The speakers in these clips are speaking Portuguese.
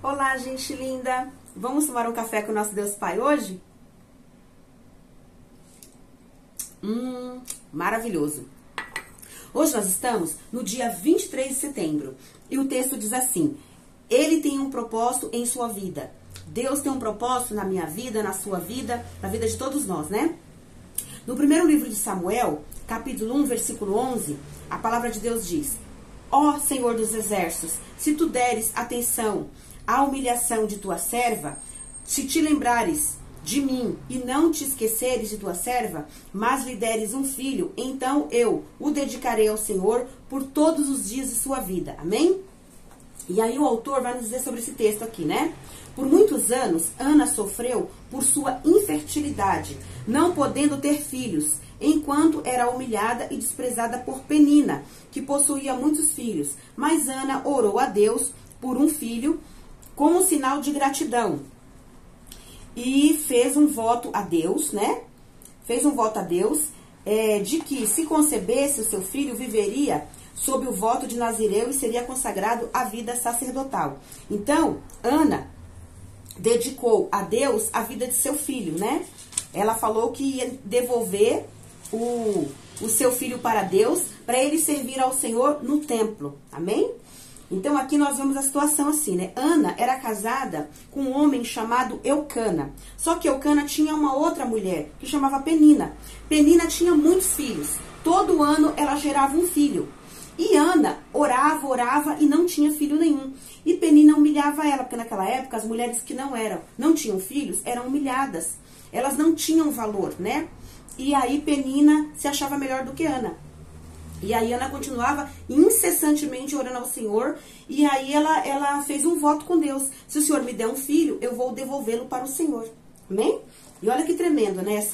Olá, gente linda! Vamos tomar um café com o nosso Deus Pai hoje? Maravilhoso! Hoje nós estamos no dia 23 de setembro e o texto diz assim: Ele tem um propósito em sua vida. Deus tem um propósito na minha vida, na sua vida, na vida de todos nós, né? No primeiro livro de Samuel, capítulo 1, versículo 11, a palavra de Deus diz: Ó Senhor dos exércitos, se tu deres atenção à humilhação de tua serva, se te lembrares de mim e não te esqueceres de tua serva, mas lhe deres um filho, então eu o dedicarei ao Senhor por todos os dias de sua vida. Amém? E aí o autor vai nos dizer sobre esse texto aqui, né? Por muitos anos, Ana sofreu por sua infertilidade, não podendo ter filhos, enquanto era humilhada e desprezada por Penina, que possuía muitos filhos. Mas Ana orou a Deus por um filho como sinal de gratidão. E fez um voto a Deus, né? Fez um voto a Deus de que, se concebesse o seu filho, viveria sob o voto de Nazireu e seria consagrado à vida sacerdotal. Então, Ana dedicou a Deus a vida de seu filho, né? Ela falou que ia devolver o seu filho para Deus, para ele servir ao Senhor no templo. Amém? Então, aqui nós vemos a situação assim, né? Ana era casada com um homem chamado Eucana. Só que Eucana tinha uma outra mulher, que chamava Penina. Penina tinha muitos filhos. Todo ano ela gerava um filho. E Ana orava e não tinha filho nenhum. E Penina humilhava ela, porque naquela época as mulheres que não tinham filhos eram humilhadas. Elas não tinham valor, né? E aí Penina se achava melhor do que Ana. E aí Ana continuava incessantemente orando ao Senhor. E aí ela fez um voto com Deus: se o Senhor me der um filho, eu vou devolvê-lo para o Senhor. Amém? E olha que tremendo, né?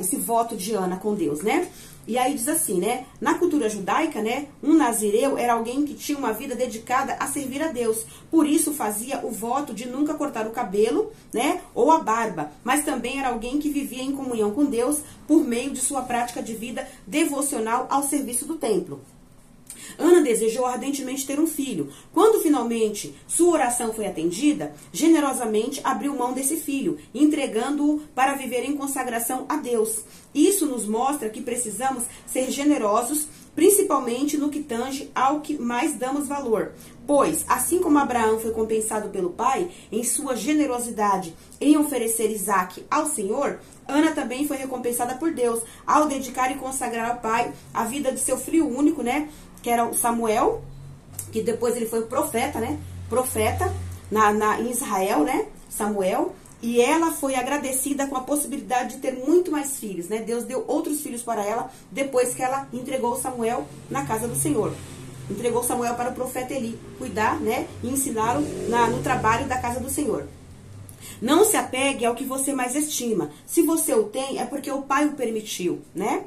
Esse voto de Ana com Deus, né? E aí diz assim, né? Na cultura judaica, né? Um nazireu era alguém que tinha uma vida dedicada a servir a Deus. Por isso fazia o voto de nunca cortar o cabelo, né? Ou a barba. Mas também era alguém que vivia em comunhão com Deus por meio de sua prática de vida devocional ao serviço do templo. Ana desejou ardentemente ter um filho. Quando finalmente sua oração foi atendida, generosamente abriu mão desse filho, entregando-o para viver em consagração a Deus. Isso nos mostra que precisamos ser generosos, principalmente no que tange ao que mais damos valor. Pois, assim como Abraão foi compensado pelo pai em sua generosidade em oferecer Isaque ao Senhor, Ana também foi recompensada por Deus ao dedicar e consagrar ao pai a vida de seu filho único, né? Que era o Samuel, que depois ele foi profeta, né? Profeta em Israel, né? Samuel. E ela foi agradecida com a possibilidade de ter muito mais filhos, né? Deus deu outros filhos para ela depois que ela entregou Samuel na casa do Senhor. Entregou Samuel para o profeta Eli cuidar, né? E ensiná-lo no trabalho da casa do Senhor. Não se apegue ao que você mais estima. Se você o tem, é porque o Pai o permitiu, né?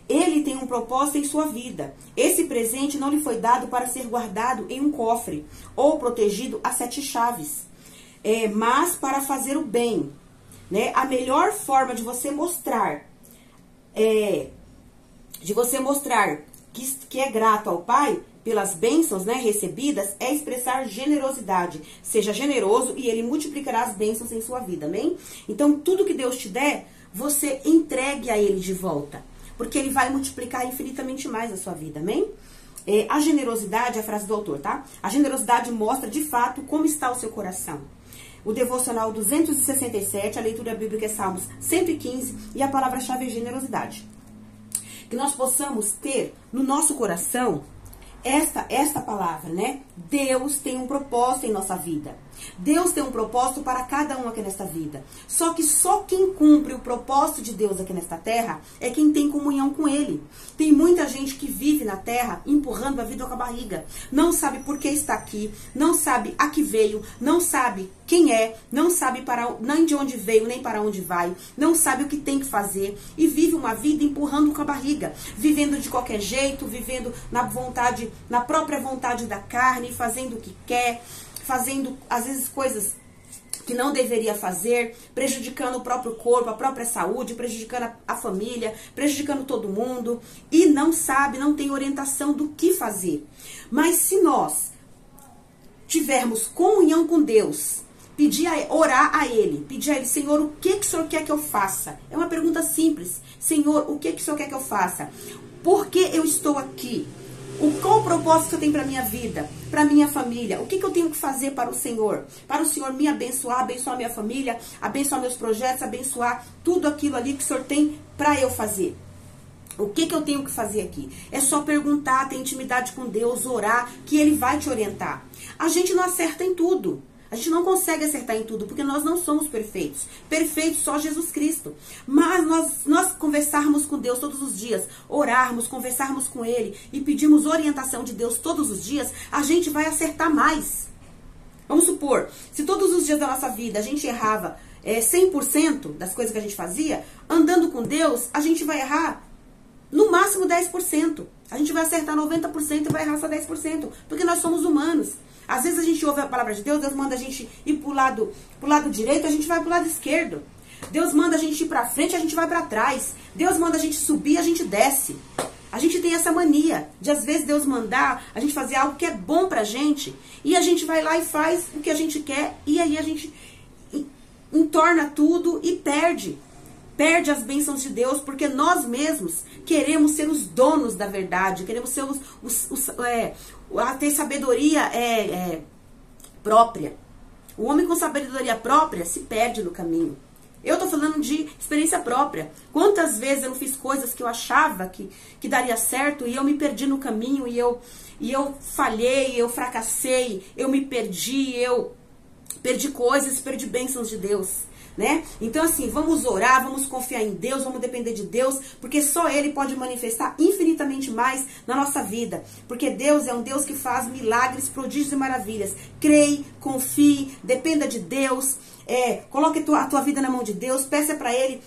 Ele tem um propósito em sua vida. Esse presente não lhe foi dado para ser guardado em um cofre ou protegido a 7 chaves, mas para fazer o bem, né? A melhor forma de você mostrar, que é grato ao Pai pelas bênçãos, né, recebidas, é expressar generosidade. Seja generoso e Ele multiplicará as bênçãos em sua vida, amém? Então, tudo que Deus te der, você entregue a Ele de volta, porque Ele vai multiplicar infinitamente mais a sua vida, amém? A generosidade, é a frase do autor, tá? A generosidade mostra, de fato, como está o seu coração. O devocional 267, a leitura bíblica é Salmos 115 e a palavra-chave é generosidade. Que nós possamos ter no nosso coração esta palavra, né? Deus tem um propósito em nossa vida. Deus tem um propósito para cada um aqui nesta vida. Só que só quem cumpre o propósito de Deus aqui nesta terra é quem tem comunhão com Ele. Tem muita gente que vive na terra empurrando a vida com a barriga. Não sabe por que está aqui, não sabe a que veio, não sabe quem é, não sabe nem de onde veio, nem para onde vai, não sabe o que tem que fazer e vive uma vida empurrando com a barriga, vivendo de qualquer jeito, vivendo na própria vontade da carne, fazendo o que quer, fazendo, às vezes, coisas que não deveria fazer, prejudicando o próprio corpo, a própria saúde, prejudicando a família, prejudicando todo mundo, e não sabe, não tem orientação do que fazer. Mas se nós tivermos comunhão com Deus, orar a Ele, pedir a Ele, Senhor, o que o Senhor quer que eu faça? É uma pergunta simples. Senhor, o que o Senhor quer que eu faça? Por que eu estou aqui? Qual o propósito que eu tenho para a minha vida, para a minha família? O que eu tenho que fazer para o Senhor? Para o Senhor me abençoar, abençoar minha família, abençoar meus projetos, abençoar tudo aquilo ali que o Senhor tem para eu fazer. O que eu tenho que fazer aqui? É só perguntar, ter intimidade com Deus, orar, que Ele vai te orientar. A gente não acerta em tudo. A gente não consegue acertar em tudo, porque nós não somos perfeitos. Perfeito só Jesus Cristo. Mas nós conversarmos com Deus todos os dias, orarmos, conversarmos com Ele e pedirmos orientação de Deus todos os dias, a gente vai acertar mais. Vamos supor, se todos os dias da nossa vida a gente errava 100% das coisas que a gente fazia, andando com Deus, a gente vai errar no máximo 10%. A gente vai acertar 90% e vai errar só 10%, porque nós somos humanos. Às vezes a gente ouve a palavra de Deus, Deus manda a gente ir pro lado direito, a gente vai pro lado esquerdo. Deus manda a gente ir pra frente, a gente vai pra trás. Deus manda a gente subir, a gente desce. A gente tem essa mania de, às vezes, Deus mandar a gente fazer algo que é bom pra gente, e a gente vai lá e faz o que a gente quer, e aí a gente entorna tudo e perde as bênçãos de Deus, porque nós mesmos queremos ser os donos da verdade, queremos ser ter sabedoria própria. O homem com sabedoria própria se perde no caminho. Eu tô falando de experiência própria. Quantas vezes eu não fiz coisas que eu achava que daria certo e eu me perdi no caminho, e eu falhei, eu fracassei, eu me perdi, eu perdi coisas, perdi bênçãos de Deus. Né? Então assim, vamos orar, vamos confiar em Deus, vamos depender de Deus, porque só Ele pode manifestar infinitamente mais na nossa vida, porque Deus é um Deus que faz milagres, prodígios e maravilhas. Creia, confie, dependa de Deus, coloque a tua vida na mão de Deus, peça para Ele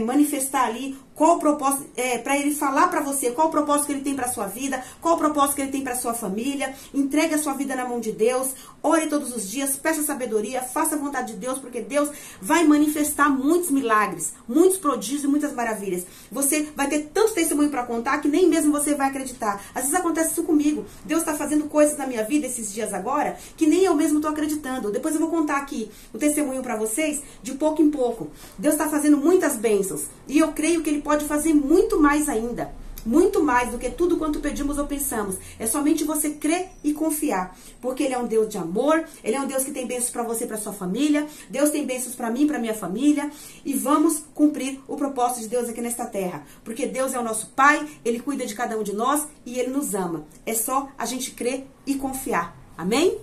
manifestar ali qual o propósito, para Ele falar para você qual o propósito que Ele tem para sua vida, qual o propósito que Ele tem para sua família. Entregue a sua vida na mão de Deus, ore todos os dias, peça sabedoria, faça a vontade de Deus, porque Deus vai manifestar muitos milagres, muitos prodígios e muitas maravilhas. Você vai ter tanto testemunho para contar que nem mesmo você vai acreditar. Às vezes acontece isso comigo. Deus está fazendo coisas na minha vida esses dias agora que nem eu mesmo estou acreditando. Depois eu vou contar aqui o testemunho para vocês de pouco em pouco. Deus está fazendo muitas bênçãos e eu creio que Ele pode fazer muito mais ainda. Muito mais do que tudo quanto pedimos ou pensamos. É somente você crer e confiar. Porque Ele é um Deus de amor. Ele é um Deus que tem bênçãos para você e para sua família. Deus tem bênçãos para mim e para minha família. E vamos cumprir o propósito de Deus aqui nesta terra. Porque Deus é o nosso Pai. Ele cuida de cada um de nós e Ele nos ama. É só a gente crer e confiar. Amém?